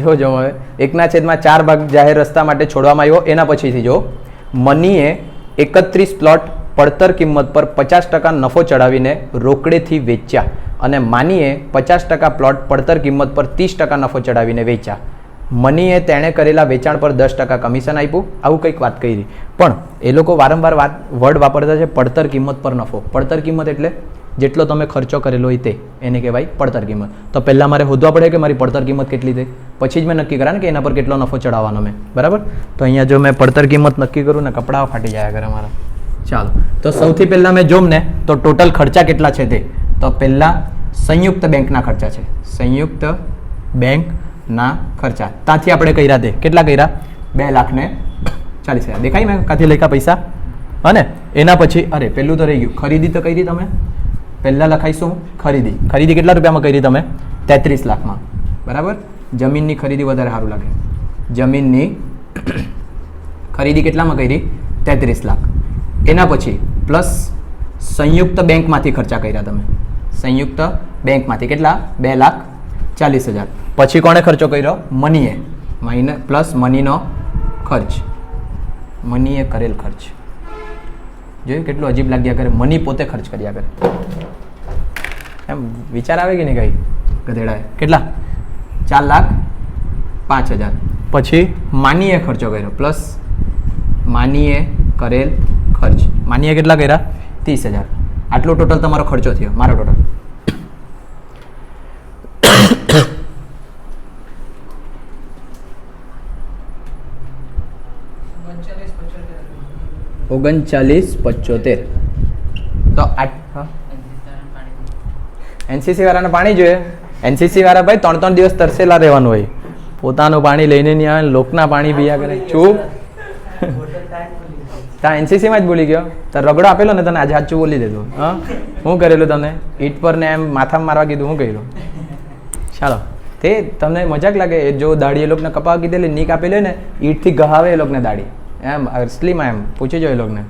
Speaker 1: જો હવે 1/4 ભાગ જાહેર રસ્તા માટે છોડવામાં આવ્યો. એના પછીથી જો મનીએ 31 પ્લોટ પડતર કિંમત પર 50% નફો ચડાવીને રોકડેથી વેચ્યા અને માનીએ 50% પ્લોટ પડતર કિંમત પર 30% નફો ચડાવીને વેચ્યા. મનીએ તેણે કરેલા વેચાણ પર 10% કમિશન આપ્યું. આવું કંઈક વાત કરી. પણ એ લોકો વારંવાર વર્ડ વાપરતા છે પડતર કિંમત પર નફો. પડતર કિંમત એટલે જેટલો તમે ખર્ચો કરેલો હોય તે, એને કહેવાય પડતર કિંમત. તો પહેલાં મારે શોધવા પડે કે મારી પડતર કિંમત કેટલી થઈ, પછી જ મેં નક્કી કરા ને કે એના પર કેટલો નફો ચડાવવાનો મેં, બરાબર. તો અહીંયા જો મેં પડતર કિંમત નક્કી કરું ને કપડાં ફાટી જાય કરે મારા. ચાલો, તો સૌથી પહેલાં મેં જોમ ને તો ટોટલ ખર્ચા કેટલા છે તે. તો પહેલાં સંયુક્ત બેંકના ખર્ચા છે. સંયુક્ત બેંકના ખર્ચા ત્યાંથી આપણે કર્યા તે કેટલા કર્યા? 2,40,000. દેખાય મેં કાંથી લખ્યા પૈસા? અને એના પછી અરે પેલું તો રહી ગયું, ખરીદી તો કરી તમે. પહેલાં લખાઈશું ખરીદી. ખરીદી કેટલા રૂપિયામાં કરી તમે? 33 લાખમાં, બરાબર. જમીનની ખરીદી વધારે સારું લાગે. જમીનની ખરીદી કેટલામાં કરી? 33 લાખ. એના પછી પ્લસ સંયુક્ત બેંકમાંથી ખર્ચા કર્યા તમે. સંયુક્ત બેંકમાંથી કેટલા? 2,40,000. પછી કોણે ખર્ચો કર્યો? મનીએ. પ્લસ મનીનો ખર્ચ, મનીએ કરેલ ખર્ચ. જોયું કેટલું અજીબ લાગ્યા કરે? મની પોતે ખર્ચ કર્યા કરે. એમ વિચાર આવે કે નહીં? કઈ ગધેડાએ કેટલા? 4,05,000. પછી માનીએ ખર્ચો કર્યો પ્લસ માનીએ કરેલ ખર્ચ. માનીએ કેટલા કર્યા? 30,000. આટલો ટોટલ તમારો ખર્ચો થયો. મારો ટોટલ 39,75. તો એનસીસી વાળાને પાણી જોઈએ. એનસીસી વાળા ભાઈ 3 દિવસ તરસેલા રહેવાનું હોય. પોતાનું પાણી લઈને નહીં આવે, લોકના પાણી પીયા કરે. ચૂપ. ત્યાં એનસીસીમાં જ બોલી ગયો. તાર રગડો આપેલો ને તને આજે સાચું બોલી દેતું. હા, શું કરેલું તમને? ઈટ પર ને એમ માથામાં મારવા કીધું, શું કર્યું? ચાલો, તે તમને મજાક લાગે? જો દાઢી એ લોકોને કપાવા કીધેલી, ની કાપેલી ને ઈટથી ગહાવે એ લોકોને દાઢી, એમ અસલીમાં એમ પૂછી જો એ લોકોને.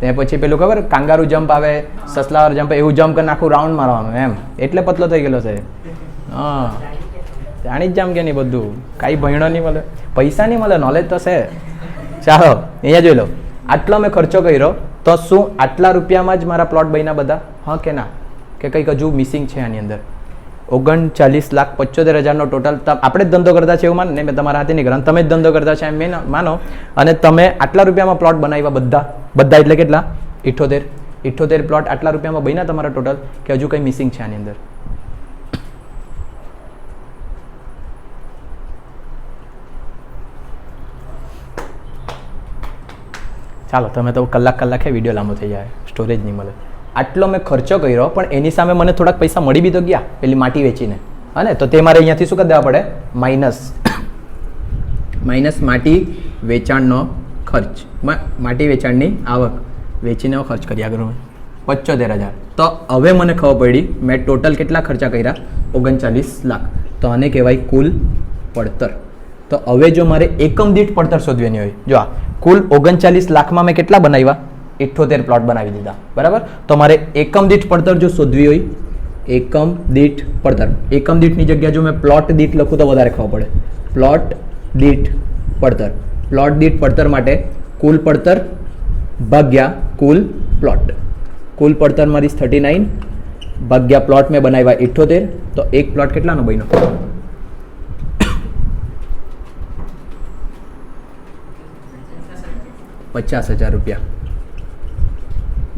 Speaker 1: તે પછી પેલું ખબર કાંગારૂ જમ્પ આવે, સસલાવાર જમ્પ, એવું જમ્પ કરીને આખું રાઉન્ડ મારવાનું એમ. એટલે પતલો થઈ ગયેલો છે. હા, જાણી જ જામ કે નહીં બધું. કાંઈ ભણ્યો નહીં મળે, પૈસા નહીં મળે, નોલેજ તો છે. ચાલો અહીંયા જોઈ લો. આટલો મેં ખર્ચો કર્યો તો શું આટલા રૂપિયામાં જ મારા પ્લોટ બન્યા બધા? હા કે ના? કે કંઈક હજુ મિસિંગ છે આની અંદર? 39,75,000નો ટોટલ. આપણે જ ધંધો કરતા છે એવું માને ને, મેં તમારા હાથે નહીં કરવા, તમે જ ધંધો કરતા છે એમ મેં માનો. અને તમે આટલા રૂપિયામાં પ્લોટ બનાવ્યા બધા એટલે કેટલા? 78 પ્લોટ આટલા રૂપિયામાં બન્યા તમારા ટોટલ, કે હજુ કંઈ મિસિંગ છે આની અંદર? ચાલો, તમે તો કલાક વિડીયો લાંબો થઈ જાય, સ્ટોરેજ નહીં મળે. આટલો મેં ખર્ચો કર્યો પણ એની સામે મને થોડાક પૈસા મળી બી તો ગયા પેલી માટી વેચીને. હા ને, તો તે મારે અહીંયાથી શું કરી દેવા પડે? માઇનસ માટી વેચાણનો ખર્ચ, માટી વેચાણની આવક વેચીને ખર્ચ કર્યા કરું 75,000. તો હવે મને ખબર પડી મેં ટોટલ કેટલા ખર્ચા કર્યા? 39 લાખ. તો આને કહેવાય કુલ પડતર. તો હવે જો મારે એકમ દીઠ પડતર શોધવાની હોય, જો આ કુલ 39 લાખમાં મેં કેટલા બનાવ્યા? 78 પ્લોટ બનાવી દીધા, બરાબર. તો મારે એકમ દીઠ પડતર જો શોધવી હોય, એકમ દીઠ પડતર, એકમ દીઠની જગ્યાએ જો મેં પ્લોટ દીઠ લખું તો વધારે ખબર પડે. પ્લોટ દીઠ પડતર. પ્લોટ દીઠ પડતર માટે કુલ પડતર ભાગ્યા કુલ પ્લોટ. કુલ પડતર મારી 39 ભાગ્યા પ્લોટ મેં બનાવ્યા 78. તો એક પ્લોટ કેટલાનો બન્યો? 50,000 રૂપિયા.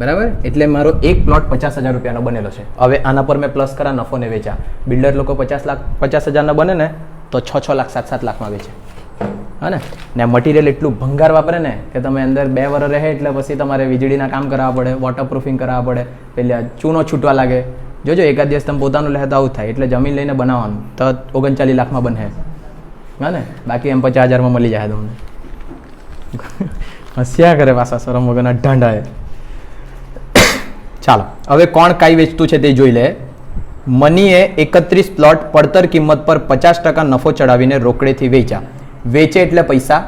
Speaker 1: બરાબર, એટલે મારો એક પ્લોટ 50,000 રૂપિયાનો બનેલો છે. હવે આના પર મેં પ્લસ કરા નફોને વેચા. બિલ્ડર લોકો 50,000 બને ને તો 6 લાખ 7 લાખમાં વેચે. હા ને મટીરિયલ એટલું ભંગાર વાપરે ને કે તમે અંદર 2 વર્ષ રહે એટલે પછી તમારે વીજળીના કામ કરાવવા પડે, વોટરપ્રૂફિંગ કરાવવા પડે, પેલા ચૂનો છૂટવા લાગે. જોજો એકાદ દિવસ તમે પોતાનું લે તો આવું થાય. એટલે જમીન લઈને બનાવવાનું તો 39 લાખમાં બને. હા ને બાકી એમ 50,000માં મળી જાય તમને. હસ્યા કરે પાછા શરમ વગરના ઢાંડાએ. ચાલો હવે કોણ કાંઈ વેચતું છે તે જોઈ લે. મનીએ 31 પ્લોટ પડતર કિંમત પર 50% નફો ચડાવીને રોકડેથી વેચ્યા. વેચે એટલે પૈસા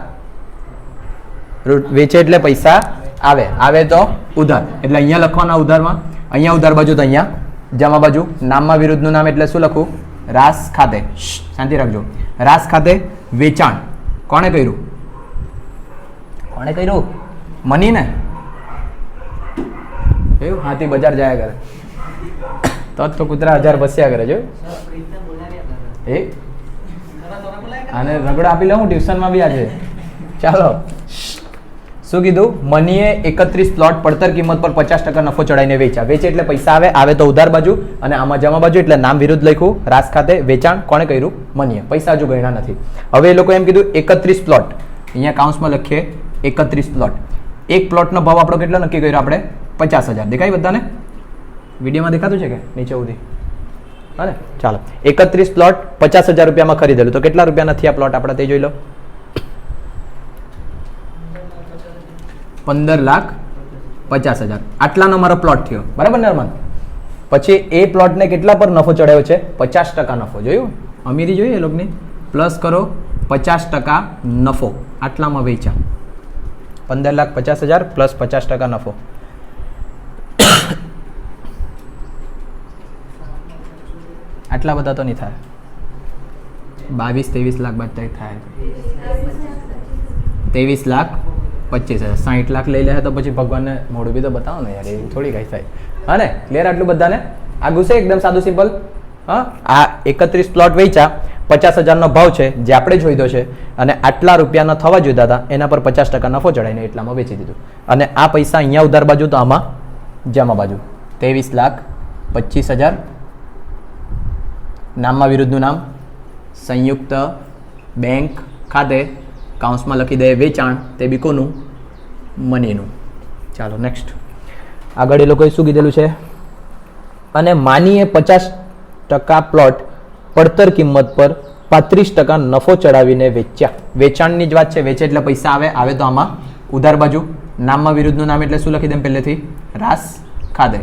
Speaker 1: આવે તો ઉધાર. એટલે અહીંયા લખવાના ઉધારમાં, અહીંયા ઉધાર બાજુ તો અહીંયા જમા બાજુ. નામમાં વિરુદ્ધનું નામ એટલે શું લખું? રાસ ખાતે. શાંતિ રાખજો. રાસ ખાતે વેચાણ કોણે કર્યું? મની ને. એવું હાથી બજાર જાય કરે તો કૂતરા 1000 બસ્યા કરે. જો એ આને રગડો આપી લઉં ટ્યુશનમાં બી આજે. ચાલો શું કીધું? મનીએ 31 પ્લોટ પડતર કિંમત પર 50% નફો ચડાવીને વેચ્યા. વેચે એટલે પૈસા આવે તો ઉધાર બાજુ, અને આમાં જમા બાજુ એટલે નામ વિરુદ્ધ લખ્યું. રાસ ખાતે વેચાણ કોણે કર્યું? મનીએ. પૈસા હજુ ગણ્યા નથી. હવે એ લોકો એમ કીધું 31 પ્લોટ, અહીંયા કાઉન્સમાં લખીએ 31 પ્લોટ. એક પ્લોટનો ભાવ આપણો કેટલો નક્કી કર્યો આપણે? 50,000. દેખાય બધાને? વિડીયોમાં દેખાતું છે કે નીચે સુધી? હા ને ચાલો 31 પ્લોટ 50,000 રૂપિયામાં ખરીદેલું. તો કેટલા રૂપિયા નથી આ પ્લોટ આપણે તે જોઈ લો. 15,50,000 આટલાનો મારો પ્લોટ થયો. બરાબર ને અરમાન? પછી એ પ્લોટને કેટલા પર નફો ચડાવ્યો છે? 50% નફો. જોયું અમીરી જોઈએ એ લોકોની? પ્લસ કરો 50% નફો. આટલામાં વેચ્યા. 15,50,000 પ્લસ 50% નફો. આટલા બધા તો નહીં થાય. 22-23 લાખ બાદ થાય. 23,25,000 60 લાખ લઈ લે તો પછી ભગવાનને મોઢું બી તો બતાવો ને યાર. એ થોડી કઈ થાય. હા ને ક્લિયર આટલું બધાને? આ ગુસ્સે એકદમ સાદું સિમ્પલ. હા આ 31 પ્લોટ વેચ્યા, 50,000નો ભાવ છે જે આપણે જોઈતો છે, અને આટલા રૂપિયાના થવા જોઈતા હતા એના પર 50% નફો ચડાવીને એટલામાં વેચી દીધું. અને આ પૈસા અહીંયા ઉધાર બાજુ તો આમાં જમા બાજુ. 23,25,000 નામમાં વિરુદ્ધનું નામ, સંયુક્ત બેંક ખાતે કાઉન્સમાં લખી દે વેચાણ. તે બી કોનું? મનીનું. ચાલો નેક્સ્ટ. આગળ એ લોકોએ શું કીધેલું છે? અને માનીએ 50% પ્લોટ પડતર કિંમત પર 35% નફો ચડાવીને વેચ્યા. વેચાણની જ વાત છે. વેચે એટલે પૈસા આવે તો આમાં ઉધાર બાજુ. નામમાં વિરુદ્ધનું નામ એટલે શું લખી દે પહેલેથી? રાસ ખાતે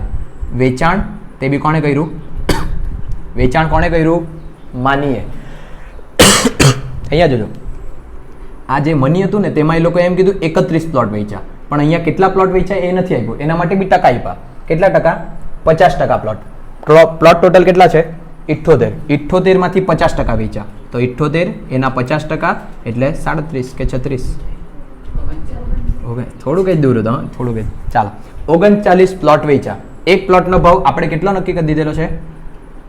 Speaker 1: વેચાણ. તે બી કોણે કર્યું? વેચાણ કોણે કર્યું? માનીએ. અહીંયા જોજો આ જે મની હતું ને તેમાં એ લોકો એમ કીધું 31 પ્લોટ વેચ્યા, પણ અહીંયા કેટલા પ્લોટ વેચ્યા એ નથી આપ્યું. એના માટે બી ટકા આપ્યા. કેટલા ટકા? 50% પ્લોટ. પ્લોટ ટોટલ કેટલા છે? 78. 78 માંથી 50% વેચ્યા તો 78 એના 50% એટલે 37 કે 36. ઓકે થોડું કંઈ દૂર હતું. થોડું કંઈ. ચાલો 39 પ્લોટ વેચ્યા. એક પ્લોટનો ભાવ આપણે કેટલો નક્કી કરી દીધેલો છે?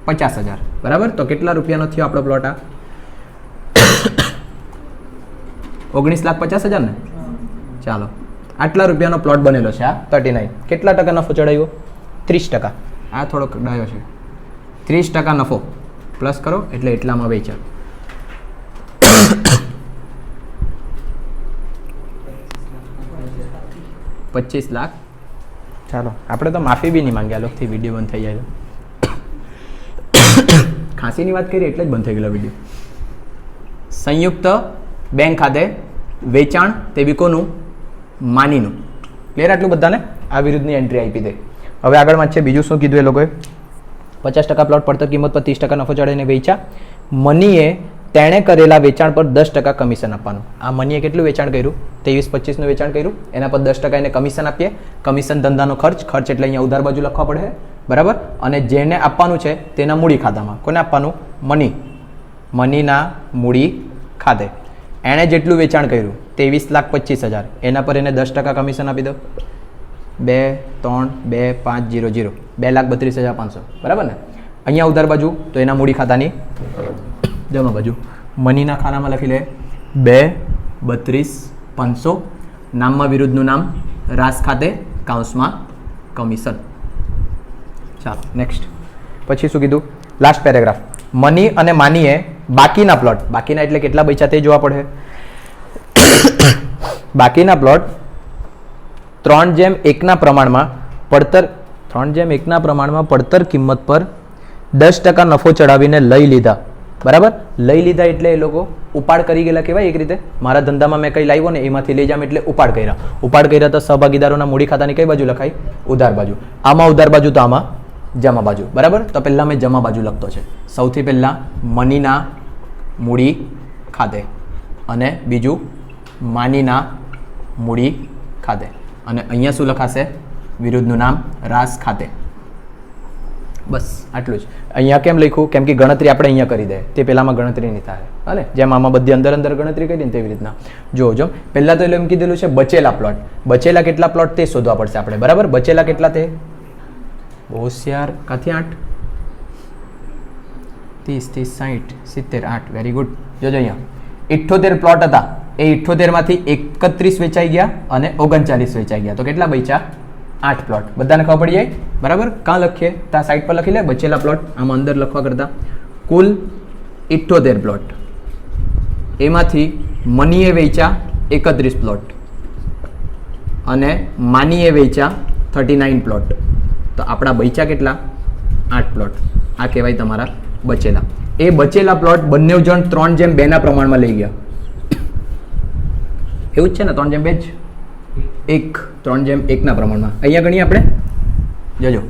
Speaker 1: 50,000. બરાબર. તો કેટલા રૂપિયાનો થયો આપણો પ્લોટ? આ 19,50,000 ને. ચાલો આટલા રૂપિયાનો પ્લોટ બનેલો છે. આ 39. કેટલા ટકા નફો ચડાવ્યો? 30%. આ થોડોક ડાયો છે. 30% નફો પ્લસ કરો એટલે એટલામાં વેચ્યા. 25 લાખ. ચાલો આપણે તો માફી બી નહીં માંગ્યા. લોકથી વિડીયો બંધ થઈ જાય. ખાંસીની વાત કરીએ એટલે જ બંધ થઈ ગયેલો વિડીયો. સંયુક્ત બેંક ખાતે વેચાણ. તે બી કોનું? માનીનું. ક્લિયર આટલું બધાને? આ વિરુદ્ધની એન્ટ્રી આપી દે. હવે આગળમાં છે બીજું શું કીધું એ લોકોએ? 50% પ્લોટ પડતર કિંમત પર 30% નફો ચડાવીને વેચ્યા. મનીએ તેણે કરેલા વેચાણ પર 10% કમિશન આપવાનું. આ મનીએ કેટલું વેચાણ કર્યું? 23-25નું વેચાણ કર્યું. એના પર 10% એને કમિશન આપીએ. કમિશન ધંધાનો ખર્ચ એટલે અહીંયા ઉધાર બાજુ લખવા પડે. બરાબર. અને જેને આપવાનું છે તેના મૂડી ખાતામાં. કોને આપવાનું? મનીના મૂડી ખાતે. એણે જેટલું વેચાણ કર્યું 23,25,000 એના પર એને 10% કમિશન આપી દો. 2, 3, 2, 5, 0, 0 2,32,500. બરાબર ને? અહીંયા ઉધાર બાજુ તો એના મૂડી ખાતાની જમા બાજુ. મનીના ખાનામાં લખી લે 2,32,500. નામમાં વિરુદ્ધનું નામ રાસ ખાતે કાઉન્સમાં કમિશન. ચાલો નેક્સ્ટ. પછી શું કીધું? Last paragraph. મની અને માનીએ બાકીના પ્લોટ, બાકીના એટલે કેટલા બચ્યા તે જોવા પડે. બાકીના પ્લોટ 3:1 પ્રમાણમાં પડતર કિંમત પર 10% નફો ચડાવીને લઈ લીધા. બરાબર, લઈ લીધા એટલે એ લોકો ઉપાડ કરી ગયેલા કહેવાય એક રીતે. મારા ધંધામાં મેં કંઈ લાવ્યો ને એમાંથી લઈ જામ એટલે ઉપાડ કર્યા. ઉપાડ કર્યા તો સહભાગીદારોના મૂડી ખાતાની કઈ બાજુ લખાય? ઉધાર બાજુ. આમાં ઉધાર બાજુ તો આમાં જમા બાજુ. બરાબર, તો પહેલાં મેં જમા બાજુ લખતો છે. સૌથી પહેલાં મનીના મૂડી ખાતે અને બીજું માનીના મૂડી ખાતે. અને અહીંયા શું લખાશે? વિરુદ્ધનું નામ રાસ ખાતે. બસ આટલું જ. અહીંયા કેમ લખ્યું? કેમ કે ગણતરી આપણે અહીંયા કરી દે, તે પહેલાંમાં ગણતરી નહીં થાય. હાલે, જેમ આમાં બધી અંદર અંદર ગણતરી કરી ને તેવી રીતના. જો પહેલાં તો એટલે એમ કીધેલું છે બચેલા પ્લોટ. બચેલા કેટલા પ્લોટ તે શોધવા પડશે આપણે. બરાબર, બચેલા કેટલા તે? હોશિયાર. કાથી 8? 30, 60, 70, 8. Very good. જોજો અહીંયા 78 પ્લોટ હતા. એ 78 માંથી 31 વેચાઈ ગયા અને 39 વેચાઈ ગયા. તો કેટલા બચ્યા? 8 પ્લોટ. બધાને ખબર પડી જાય? બરાબર, કાં લખીએ? ત્યાં સાઈડ પર લખી લે બચેલા પ્લોટ. આમાં અંદર લખવા કરતા કુલ 78 પ્લોટ, એમાંથી મનીએ વેચ્યા 31 પ્લોટ અને માનીએ વેચ્યા 39 પ્લોટ. તો આપણા બચ્યા કેટલા? 8 પ્લોટ. આ કહેવાય તમારા બચેલા. એ બચેલા પ્લોટ બંને જણ 3:2 પ્રમાણમાં લઈ ગયા. એવું જ છે ને? 3:2 જ. 3:1 પ્રમાણમાં. અહીંયા ગણીએ આપણે. જોજો,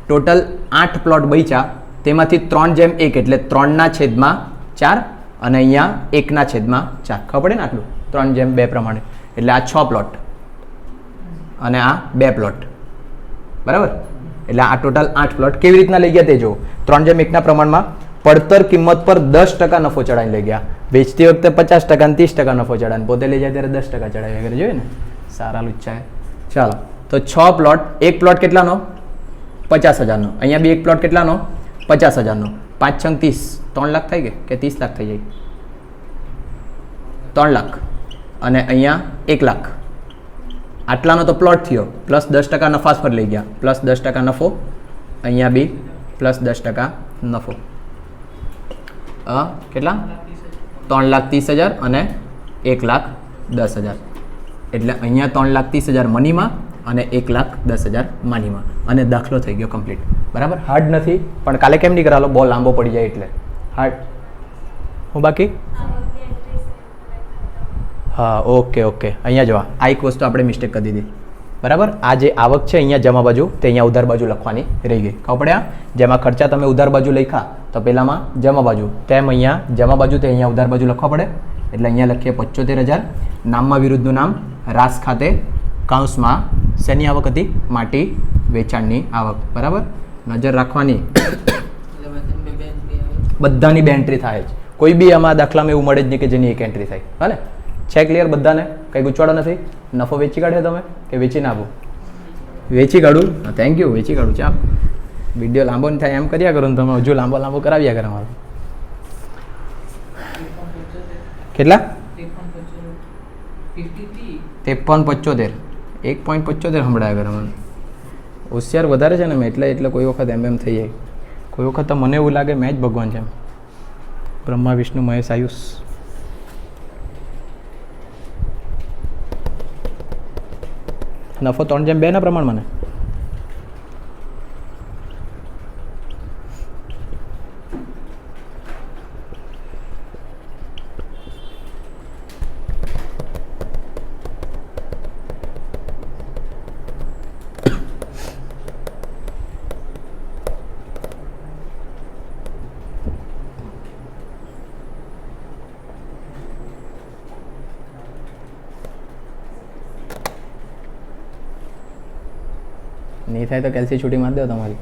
Speaker 1: ટોટલ 8 પ્લોટ બચ્યા, તેમાંથી 3:1 એટલે 3/4 અને અહીંયા 1/4. ખબર પડે ને આટલું? 3:2 પ્રમાણે. એટલે આ 6 પ્લોટ અને આ 2 પ્લોટ. બરાબર, એટલે આ ટોટલ 8 પ્લોટ કેવી રીતના લઈ ગયા તે જો. 3:1 પ્રમાણમાં પડતર કિંમત પર 10% નફો ચડાવીને લઈ ગયા. વેચતી વખતે 50% અને 30% નફો ચડાવીને, પોતે લઈ જાય ત્યારે 10% ચડાવી વગેરે. જોઈએ ને, સારા લુચ્ચા. ચાલો, તો 6 પ્લોટ. એક પ્લોટ કેટલાનો? 50,000નો. અહીંયા બી એક પ્લોટ કેટલાનો? 50,000નો. 5 × 30, 3 લાખ થઈ ગયા કે 30 લાખ થઈ જાય? 3 લાખ. અને અહીંયા 1 લાખ. આટલાનો તો પ્લોટ થયો. પ્લસ 10% નફા પર લઈ ગયા. પ્લસ 10% નફો. અહીંયા બી પ્લસ 10% નફો. કેટલા? 3,30,000 અને 1,10,000. એટલે અહીંયા 3,30,000 મનીમાં અને 1,10,000 માનીમાં. અને દાખલો થઈ ગયો કમ્પ્લીટ. બરાબર, હાર્ડ નથી, પણ કાલે કેમ નહીં કરાલો? બહુ લાંબો પડી જાય એટલે હાર્ડ. હું બાકી હા, ઓકે. અહીંયા જોવા, આ એક વસ્તુ આપણે મિસ્ટેક કરી દીધી. બરાબર, આ જે આવક છે અહીંયા જમા બાજુ, તે અહીંયા ઉધાર બાજુ લખવાની રહી ગઈ. ખબર પડ્યા? જેમાં ખર્ચા તમે ઉધાર બાજુ લખ્યા તો પહેલામાં જમા બાજુ, તેમ અહીંયા જમા બાજુ તે અહીંયા ઉધાર બાજુ લખવા પડે. એટલે અહીંયા લખીએ 75,000. નામમાં વિરુદ્ધનું નામ રાસ ખાતે. કૌંસમાં શેની આવક હતી? માટી વેચાણની આવક. બરાબર, નજર રાખવાની. બધાની 2 એન્ટ્રી થાય જ. કોઈ બી આમાં દાખલામાં એવું મળે જ નહીં કે જેની 1 એન્ટ્રી થાય. હાલે, છે ક્લિયર બધાને? કંઈ ગુચવાડો નથી? નફો વેચી કાઢે તમે કે વેચી નાખો? વેચી કાઢું. થેન્ક યુ, વેચી કાઢું. ચાલ, વિડીયો લાંબો નહીં થાય એમ કર્યા કરો ને તમે, હજુ લાંબો કરાવ્યા કરે મારો. કેટલા? 53,75. 1.75 સંભળાયા કરે મને. હોશિયાર વધારે છે ને મેં, એટલે કોઈ વખત એમ થઈ જાય. કોઈ વખત તો મને એવું લાગે મેં જ ભગવાન છે. બ્રહ્મા વિષ્ણુ મહેશ આયુષ. નફો 3:2 પ્રમાણમાં ને? નહીં થાય તો કેલ્સી છૂટી મારી દો તમારી.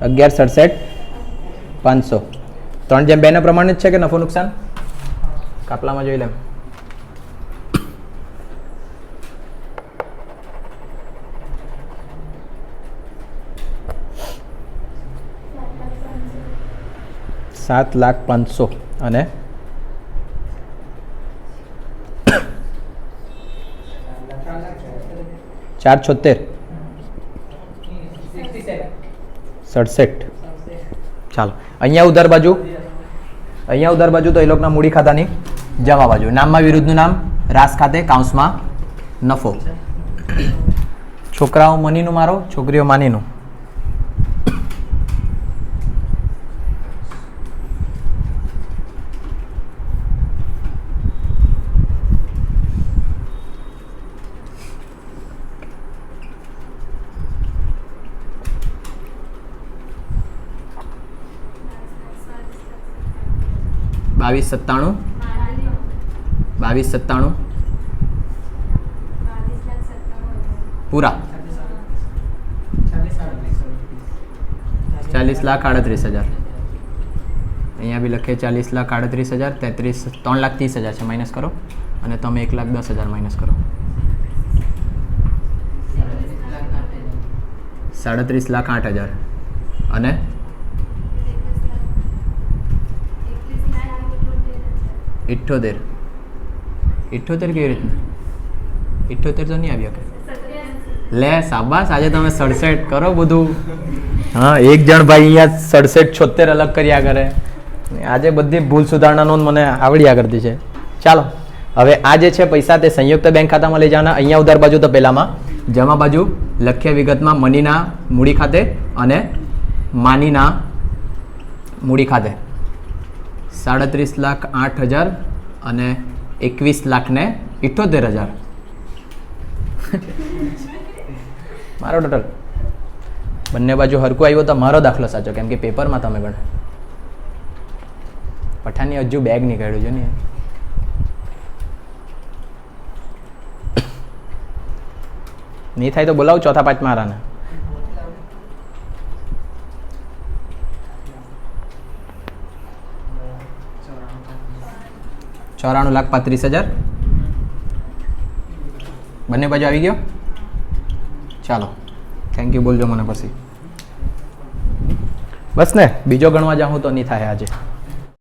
Speaker 1: 11,67,500. 3:2 પ્રમાણે જ છે કે નફો નુકસાન? કાપલામાં જોઈ લેમ. $7,05,000 અને 4 67 ચાલો અહીંયા ઉધાર બાજુ તો એ લોકોના મૂડી ખાતાની જમા બાજુ. નામમાં વિરુદ્ધનું નામ, રાસ ખાતે કાઉન્સમાં નફો. છોકરાઓ મનીનું મારો, છોકરીઓ માનીનું. બાવીસ સત્તાણું પૂરા 40,38,000. અહીંયા બી લખીએ 40,38,000. 3,30,000 છે, માઇનસ કરો. અને તમે 1,10,000 માઇનસ કરો. 37,08,000 અને 78 કેવી રીતના? 78 તો નહીં આવી શકે. લે સાબાસ, આજે તમે 67 કરો બધું. હા, એક જણ ભાઈ અહીંયા 67 76 અલગ કર્યા કરે. આજે બધી ભૂલ સુધારણા નોંધ મને આવડ્યા કરતી છે. ચાલો હવે આ જે છે પૈસા તે સંયુક્ત બેંક ખાતામાં લઈ જવાના. અહીંયા ઉધાર બાજુ તો પહેલામાં, જમા બાજુ લખ્ય વિગતમાં મનીના મૂડી ખાતે અને માનીના મૂડી ખાતે 37,08,000 અને 21,78,000. મારો ટોટલ બંને બાજુ હરકું આવ્યો તો મારો દાખલો સાચો, કેમ કે પેપરમાં તમે ગણ પઠાની હજુ બેગ નીકળ્યું છે ને. નહીં થાય તો બોલાવું ચોથા પાંચમા હારાને. ₹94,35,000 બંને બાજુ આવી ગયો. ચાલો થેન્ક યુ બોલજો મને પછી. બસ ને, બીજો ગણવા જાઉં તો નહીં થાય આજે.